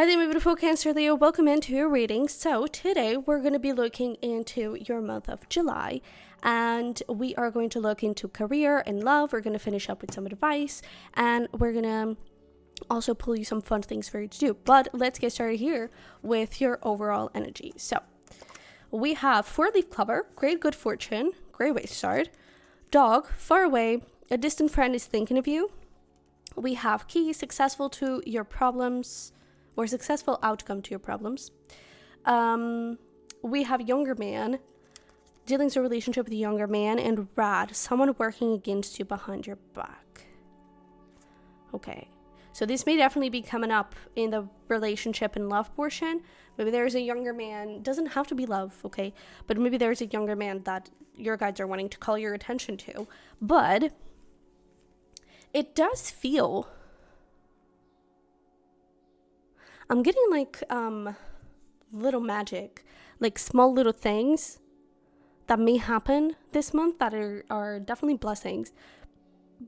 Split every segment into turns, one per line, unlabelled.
Hi there, my beautiful Cancer Leo. Welcome into your reading. So today we're going to be looking into your month of July, and we are going to look into career and love. We're going to finish up with some advice, and we're going to also pull you some fun things for you to do. But let's get started here with your overall energy. So we have 4-leaf clover, great good fortune, great way to start. Dog, far away, a distant friend is thinking of you. We have key, successful to your problems, or successful outcome to your problems. We have younger man, dealing with a relationship with a younger man, and rad, someone working against you behind your back. Okay, so this may definitely be coming up in the relationship and love portion. Maybe there's a younger man, doesn't have to be love, okay? But maybe there's a younger man that your guides are wanting to call your attention to. But it does feel, I'm getting like little magic, like small little things that may happen this month that are definitely blessings,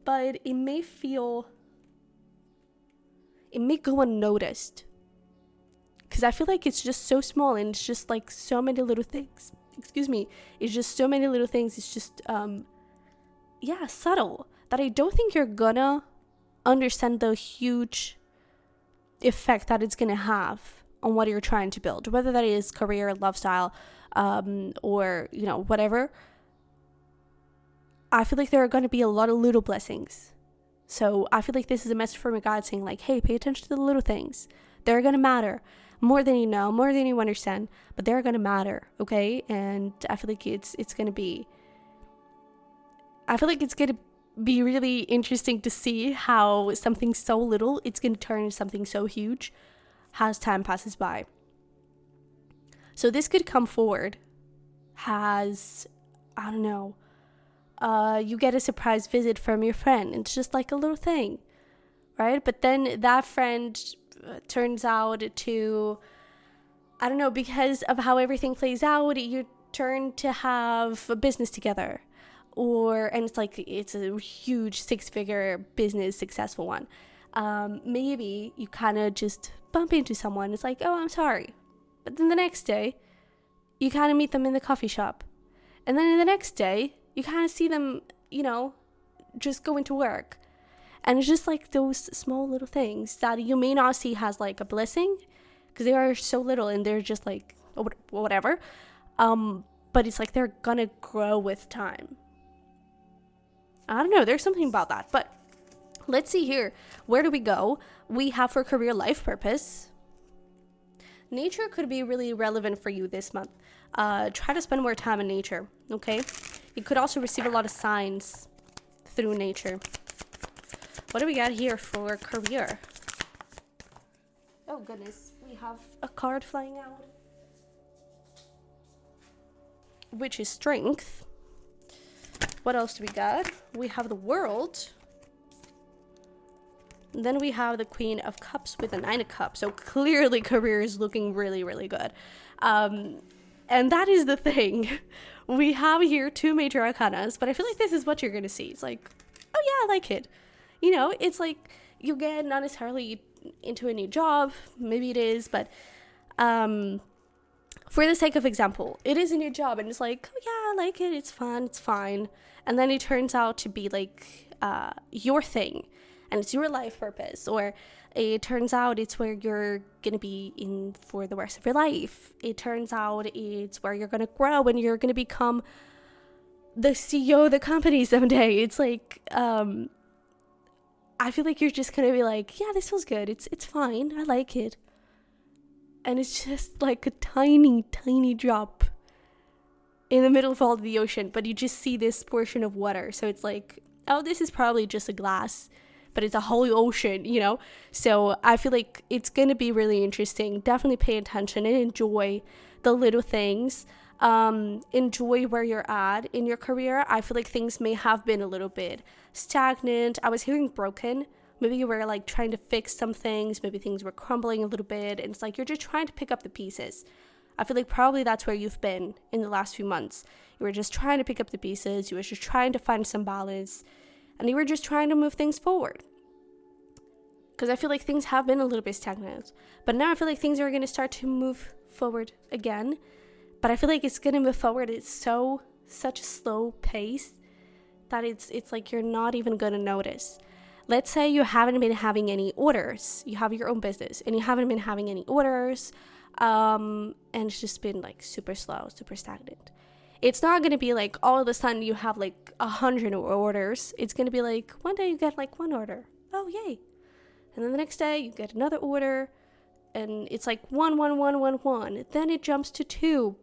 but it may go unnoticed because I feel like it's just so small and it's just like so many little things. It's just so many little things. It's just subtle that I don't think you're gonna understand the huge effect that it's going to have on what you're trying to build, whether that is career, love style, or whatever. I feel like there are going to be a lot of little blessings. So I feel like this is a message from a guide saying like, hey, pay attention to the little things. They're going to matter more than you know, more than you understand, but they're going to matter. Okay. And I feel like it's going to be really interesting to see how something so little, it's going to turn into something so huge as time passes by. So this could come forward as, you get a surprise visit from your friend. It's just like a little thing, right? But then that friend turns out to, because of how everything plays out, you turn to have a business together. And it's a huge 6-figure business, successful one. Maybe you kind of just bump into someone. It's like, oh, I'm sorry. But then the next day, you kind of meet them in the coffee shop. And then the next day, you kind of see them, just going to work. And it's just like those small little things that you may not see as like a blessing because they are so little and they're just like, whatever. But it's like they're going to grow with time. I don't know, there's something about that, but let's see here. Where do we go? We have for career life purpose. Nature could be really relevant for you this month. Try to spend more time in nature, okay? You could also receive a lot of signs through nature. What do we got here for career? Oh goodness, we have a card flying out, which is strength. What else do we got? We have the World. And then we have the Queen of Cups with the 9 of Cups. So clearly career is looking really, really good. And that is the thing. We have here 2 major arcanas, but I feel like this is what you're going to see. It's like, oh yeah, I like it. It's like you get not necessarily into a new job. Maybe it is, but for the sake of example, it is a new job and it's like, oh yeah, I like it. It's fun. It's fine. And then it turns out to be like your thing and it's your life purpose, or it turns out it's where you're going to be in for the rest of your life. It turns out it's where you're going to grow and you're going to become the CEO of the company someday. It's like, I feel like you're just going to be like, yeah, this feels good. It's fine. I like it. And it's just like a tiny, tiny drop in the middle of all the ocean, but you just see this portion of water. So it's like, oh, this is probably just a glass, but it's a whole ocean, So I feel like it's going to be really interesting. Definitely pay attention and enjoy the little things. Enjoy where you're at in your career. I feel like things may have been a little bit stagnant. I was hearing broken. Maybe you were like trying to fix some things. Maybe things were crumbling a little bit. And it's like you're just trying to pick up the pieces. I feel like probably that's where you've been in the last few months. You were just trying to pick up the pieces. You were just trying to find some balance. And you were just trying to move things forward. because I feel like things have been a little bit stagnant. But now I feel like things are going to start to move forward again. But I feel like it's going to move forward. It's such a slow pace that it's like you're not even going to notice. Let's say you haven't been having any orders. You have your own business and you haven't been having any orders. And it's just been like super slow, super stagnant. It's not going to be like all of a sudden you have like 100 orders. It's going to be like one day you get like one order. Oh, yay. And then the next day you get another order. And it's like one. Then it jumps to 2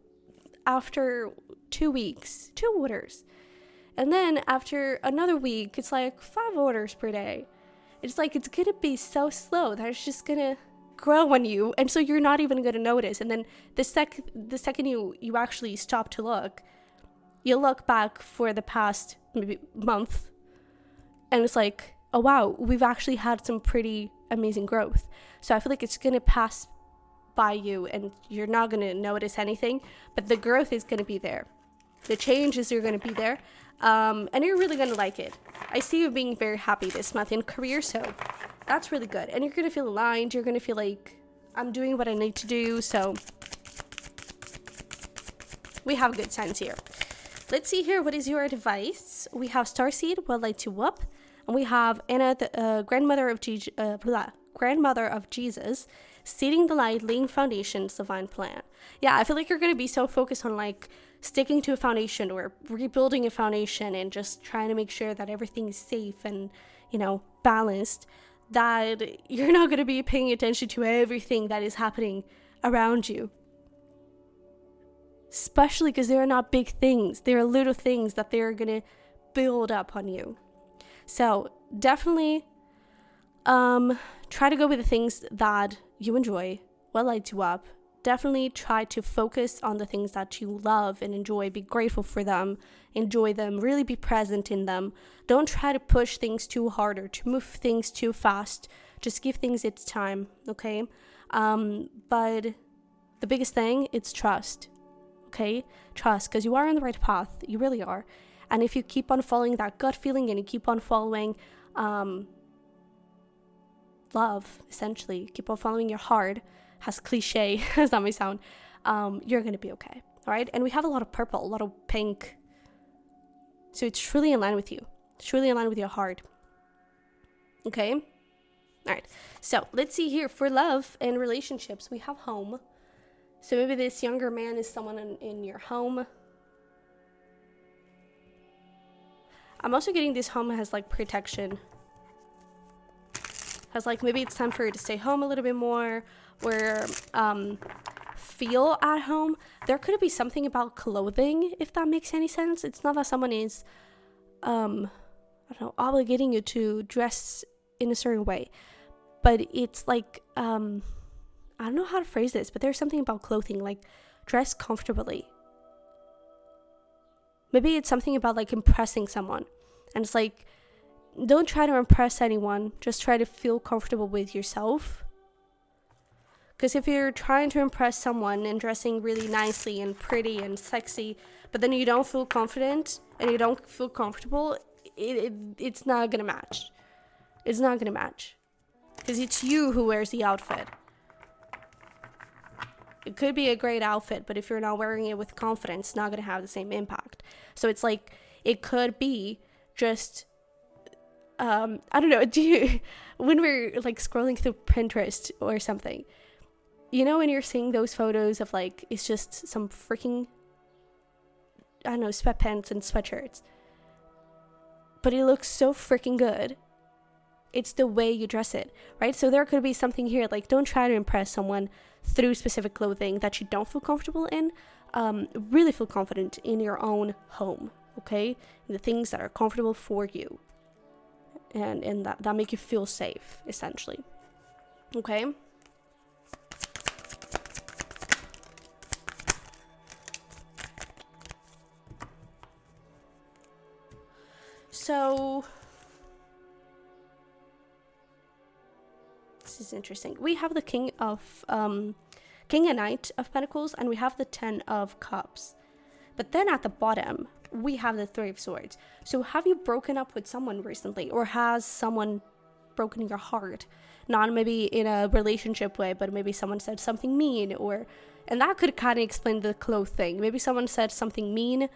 after 2 weeks, 2 orders. And then after another week, it's like 5 orders per day. It's like it's going to be so slow that it's just going to grow on you. And so you're not even going to notice. And then the second you actually stop to look, you look back for the past maybe month. And it's like, oh, wow, we've actually had some pretty amazing growth. So I feel like it's going to pass by you and you're not going to notice anything. But the growth is going to be there. The changes are going to be there. And you're really going to like it. I see you being very happy this month in career, so that's really good. And you're going to feel aligned. You're going to feel like I'm doing what I need to do. So we have good signs here. Let's see here. What is your advice? We have Starseed, what lights you up? And we have Anna, the grandmother of Jesus, seeding the light, laying foundations, divine plan. Yeah, I feel like you're going to be so focused on like sticking to a foundation or rebuilding a foundation and just trying to make sure that everything is safe and, balanced, that you're not going to be paying attention to everything that is happening around you. Especially because they are not big things. They are little things that they're going to build up on you. So definitely try to go with the things that you enjoy, what lights you up. Definitely try to focus on the things that you love and enjoy. Be grateful for them. Enjoy them. Really be present in them. Don't try to push things too hard or to move things too fast. Just give things its time, okay? But the biggest thing, it's trust, okay? Trust, because you are on the right path. You really are. And if you keep on following that gut feeling and you keep on following love, essentially, keep on following your heart, as cliche as that may sound, you're going to be okay. All right. And we have a lot of purple, a lot of pink. So it's truly in line with you. It's truly in line with your heart. Okay. All right. So let's see here for love and relationships. We have home. So maybe this younger man is someone in your home. I'm also getting this home has like protection. Has like maybe it's time for you to stay home a little bit more. Or feel at home. There could be something about clothing, if that makes any sense. It's not that someone is obligating you to dress in a certain way, but it's like I don't know how to phrase this, but there's something about clothing, like dress comfortably. Maybe it's something about like impressing someone, and it's like don't try to impress anyone, just try to feel comfortable with yourself. Because if you're trying to impress someone and dressing really nicely and pretty and sexy, but then you don't feel confident and you don't feel comfortable, it's not going to match. It's not going to match. Because it's you who wears the outfit. It could be a great outfit, but if you're not wearing it with confidence, it's not going to have the same impact. So it's like, it could be just, I don't know, when we're like scrolling through Pinterest or something, when you're seeing those photos of like, it's just some freaking, I don't know, sweatpants and sweatshirts. But it looks so freaking good. It's the way you dress it, right? So there could be something here, like don't try to impress someone through specific clothing that you don't feel comfortable in. Really feel confident in your own home, okay? In the things that are comfortable for you. And that make you feel safe, essentially. Okay? So this is interesting. We have the King and Knight of Pentacles, and we have the 10 of Cups. But then at the bottom, we have the 3 of Swords. So have you broken up with someone recently, or has someone broken your heart? not maybe in a relationship way, but maybe someone said something mean, and that could kind of explain the clothes thing. Maybe someone said something mean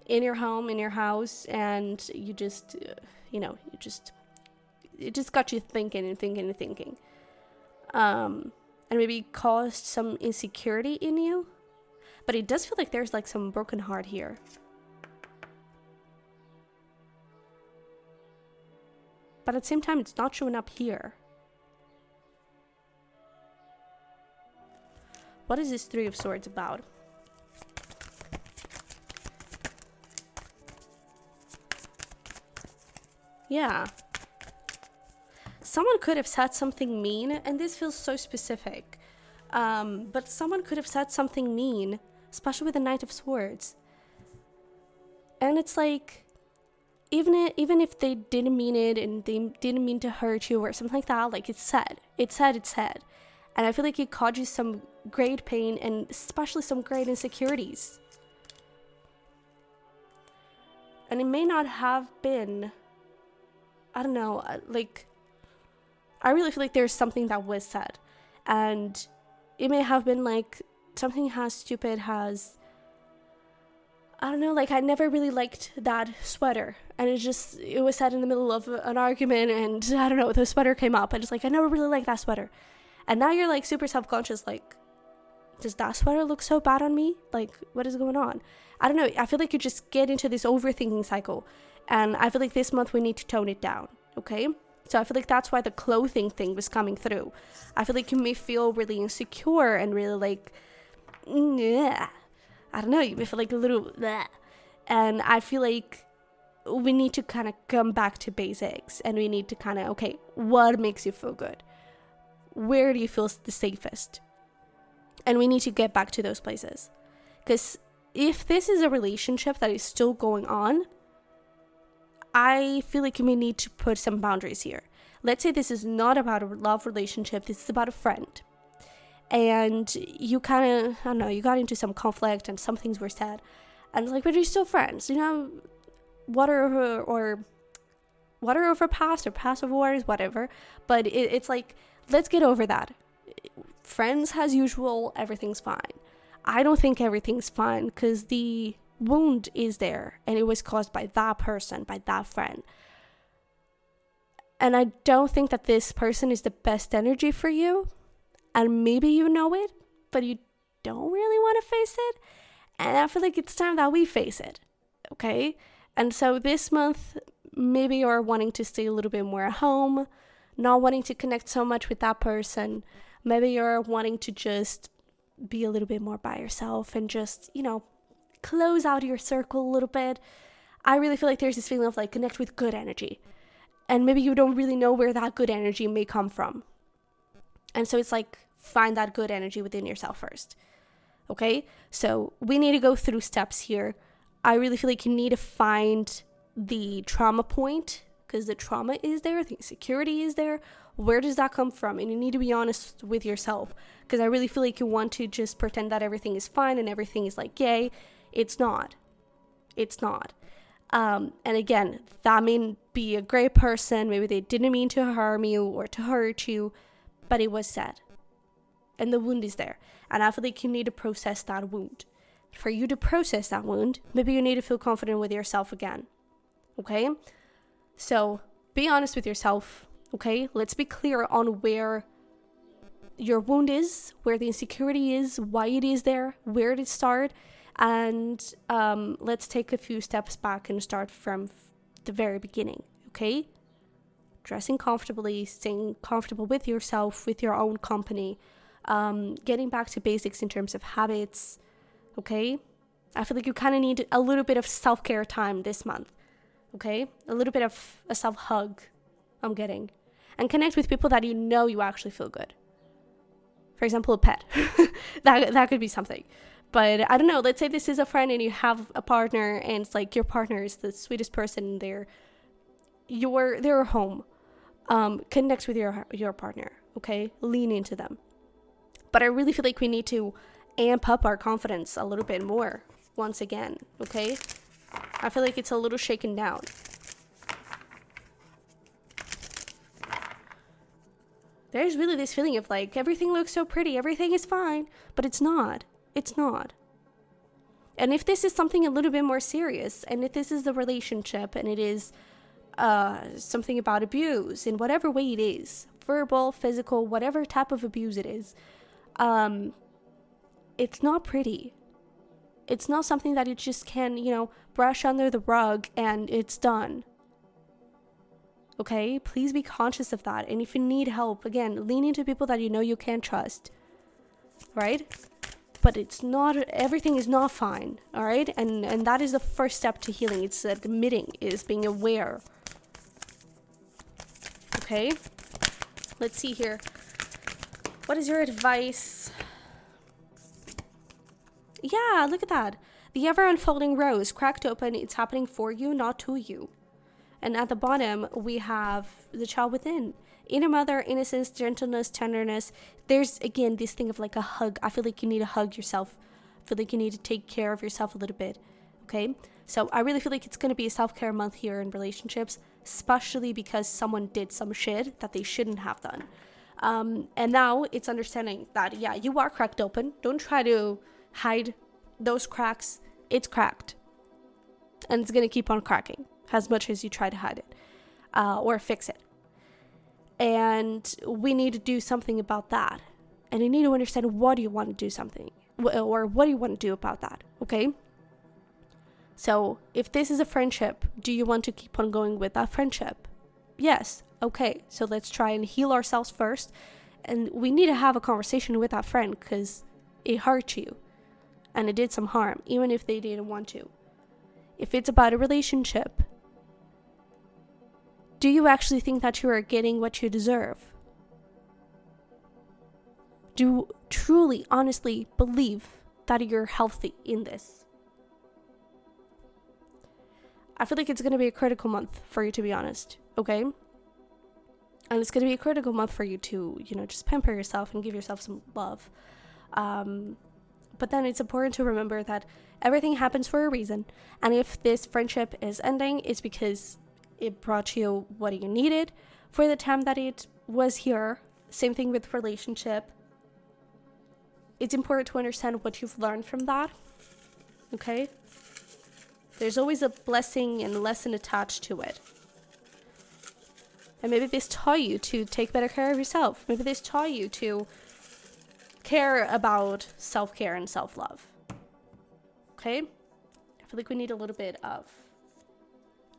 in your home, in your house, and you just, it just got you thinking and thinking and thinking. And maybe caused some insecurity in you. But it does feel like there's like some broken heart here. But at the same time, it's not showing up here. What is this Three of Swords about? Yeah. Someone could have said something mean, and this feels so specific. But someone could have said something mean, especially with the Knight of Swords. And it's like, even if they didn't mean it and they didn't mean to hurt you or something like that, like it's said. And I feel like it caused you some great pain and especially some great insecurities. And it may not have been, I don't know, like, I really feel like there's something that was said. And it may have been like something I don't know, like I never really liked that sweater. And it was said in the middle of an argument, and I don't know, the sweater came up. And just like, I never really liked that sweater. And now you're like super self-conscious, like, does that sweater look so bad on me? Like, what is going on? I don't know. I feel like you just get into this overthinking cycle. And I feel like this month we need to tone it down, okay? So I feel like that's why the clothing thing was coming through. I feel like you may feel really insecure and really like, yeah. I don't know, you may feel like a little bleh. And I feel like we need to kind of come back to basics, and we need to kind of, okay, what makes you feel good? Where do you feel the safest? And we need to get back to those places. Because if this is a relationship that is still going on, I feel like you may need to put some boundaries here. Let's say this is not about a love relationship, this is about a friend. And you kind of, I don't know, you got into some conflict and some things were said. And it's like, but you're still friends, you know, water over past or past over waters, whatever. But it's like, let's get over that. Friends as usual, everything's fine. I don't think everything's fine because the wound is there and it was caused by that person, by that friend. And I don't think that this person is the best energy for you. And maybe you know it, but you don't really want to face it. And I feel like it's time that we face it, okay? And so this month, maybe you're wanting to stay a little bit more at home, not wanting to connect so much with that person. Maybe you're wanting to just be a little bit more by yourself and just, close out your circle a little bit. I really feel like there's this feeling of like connect with good energy. And maybe you don't really know where that good energy may come from. And so it's like, find that good energy within yourself first. Okay? So we need to go through steps here. I really feel like you need to find the trauma point, because the trauma is there, the insecurity is there. Where does that come from? And you need to be honest with yourself, because I really feel like you want to just pretend that everything is fine and everything is like, yay. It's not. And again, that may be a great person. Maybe they didn't mean to harm you or to hurt you, but it was said. And the wound is there. And I feel like you need to process that wound. For you to process that wound, maybe you need to feel confident with yourself again. Okay? So be honest with yourself. Okay? Let's be clear on where your wound is, where the insecurity is, why it is there, where did it start. And let's take a few steps back and start from the very beginning. Okay? Dressing comfortably, staying comfortable with yourself, with your own company. Getting back to basics in terms of habits, okay? I feel like you kind of need a little bit of self-care time this month, okay? A little bit of a self-hug I'm getting. And connect with people that you actually feel good. For example, a pet. that could be something. But I don't know, let's say this is a friend and you have a partner and it's like your partner is the sweetest person there. They're home. Connect with your partner, okay? Lean into them. But I really feel like we need to amp up our confidence a little bit more once again, okay? I feel like it's a little shaken down. there's really this feeling of like, everything looks so pretty, everything is fine, but it's not. It's not. And if this is something a little bit more serious, and if this is the relationship, and it is something about abuse, in whatever way it is, verbal, physical, whatever type of abuse it is, it's not pretty. It's not something that you just can, brush under the rug and it's done. Okay? Please be conscious of that. And if you need help, again, lean into people that you know you can trust. Right? But it's not, everything is not fine. All right? And that is the first step to healing. It's admitting, is being aware. Okay? Let's see here. What is your advice? Yeah, look at that. The ever-unfolding rose, cracked open. It's happening for you, not to you. And at the bottom, we have the child within. Inner mother, innocence, gentleness, tenderness. There's, again, this thing of like a hug. I feel like you need to hug yourself. I feel like you need to take care of yourself a little bit. Okay? So I really feel like it's going to be a self-care month here in relationships, especially because someone did some shit that they shouldn't have done. And now it's understanding that, yeah, you are cracked open. Don't try to hide those cracks. It's cracked. And it's going to keep on cracking as much as you try to hide it or fix it. And we need to do something about that. And you need to understand, what do you want to do something? Or what do you want to do about that? Okay? So if this is a friendship, do you want to keep on going with that friendship? Yes. Okay. So let's try and heal ourselves first. And we need to have a conversation with that friend because it hurt you. And it did some harm, even if they didn't want to. If it's about a relationship, do you actually think that you are getting what you deserve? Do you truly, honestly believe that you're healthy in this? I feel like it's going to be a critical month for you, to be honest, okay? And it's going to be a critical month for you to, just pamper yourself and give yourself some love. But then it's important to remember that everything happens for a reason. And if this friendship is ending, it's because it brought you what you needed for the time that it was here. Same thing with relationship. It's important to understand what you've learned from that. Okay? There's always a blessing and a lesson attached to it. And maybe this taught you to take better care of yourself. Maybe this taught you to care about self-care and self-love. Okay? I feel like we need a little bit of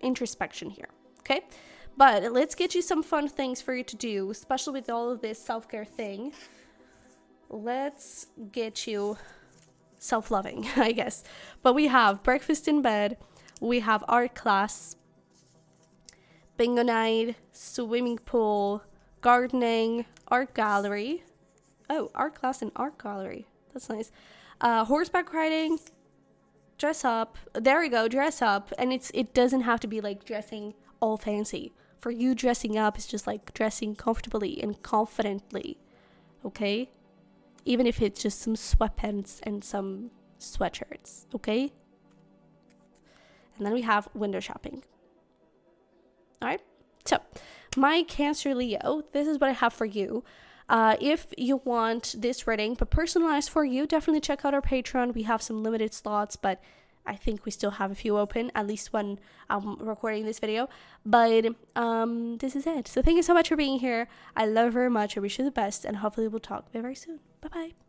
introspection here. Okay? But let's get you some fun things for you to do, especially with all of this self-care thing. Let's get you self-loving, I guess. But we have breakfast in bed. We have art class, bingo night, swimming pool, gardening, art gallery. Oh, art class and art gallery. That's nice. Horseback riding, dress up. There we go, dress up. And it doesn't have to be like dressing all fancy. For you, dressing up is just like dressing comfortably and confidently. Okay? Even if it's just some sweatpants and some sweatshirts. Okay? And then we have window shopping. Alright? So, my Cancer Leo, this is what I have for you. If you want this reading, but personalized for you, definitely check out our Patreon. We have some limited slots, but I think we still have a few open, at least when I'm recording this video. But this is it. So thank you so much for being here. I love you very much. I wish you the best, and hopefully we'll talk very, very soon. Bye-bye.